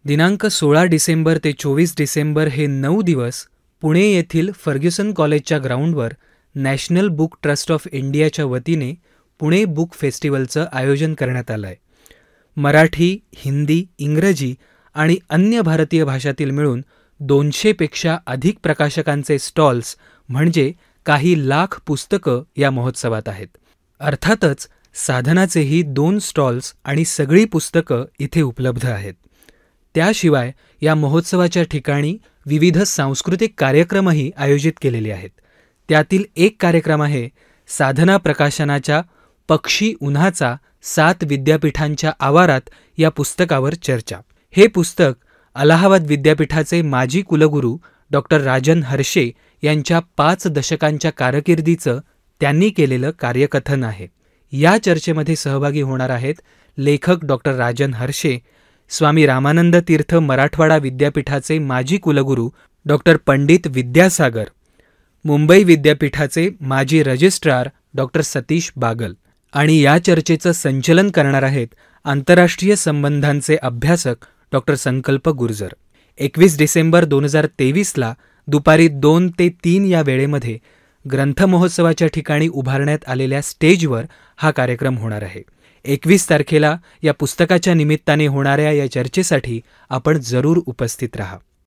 दिनांक 16 डिसेंबर ते 24 डिसेंबर हे 9 दिवस पुणे येथील फर्ग्युसन कॉलेजच्या ग्राउंडवर नॅशनल बुक ट्रस्ट ऑफ इंडियाच्या वतीने पुणे बुक फेस्टिवलचं आयोजन करण्यात आलं आहे. मराठी, हिंदी, इंग्रजी आणि अन्य भारतीय भाषातील मिळून 200पेक्षा अधिक प्रकाशकांचे स्टॉल्स म्हणजे काही लाख पुस्तकं या महोत्सवात आहेत. अर्थातच साधनाचेही 2 स्टॉल्स आणि सगळी पुस्तकं इथे उपलब्ध आहेत. त्याशिवाय या महोत्सवाच्या ठिकाणी विविध सांस्कृतिक कार्यक्रमही आयोजित केलेले आहेत. त्यातील एक कार्यक्रम आहे साधना प्रकाशनाच्या पक्षी उन्हाचा 7 विद्यापीठांच्या आवारात या पुस्तकावर चर्चा. हे पुस्तक अलाहाबाद विद्यापीठाचे माजी कुलगुरू डॉक्टर राजन हर्षे यांच्या 5 दशकांच्या कारकिर्दीचं त्यांनी केलेलं कार्यकथन आहे. या चर्चेमध्ये सहभागी होणार आहेत लेखक डॉक्टर राजन हर्षे, स्वामी रामानंद तीर्थ मराठवाडा विद्यापीठाचे माजी कुलगुरू डॉक्टर पंडित विद्यासागर, मुंबई विद्यापीठाचे माजी रजिस्ट्रार डॉक्टर सतीश बागल आणि या चर्चेचं संचलन करणार आहेत आंतरराष्ट्रीय संबंधांचे अभ्यासक डॉक्टर संकल्प गुर्जर. 21 डिसेंबर 2023ला दुपारी 2 ते 3 या वेळेमध्ये ग्रंथमहोत्सवाच्या ठिकाणी उभारण्यात आलेल्या स्टेजवर हा कार्यक्रम होणार आहे. 21 तारखेला या पुस्तकाच्या निमित्ताने होणाऱ्या या चर्चेसाठी आपण जरूर उपस्थित राहा.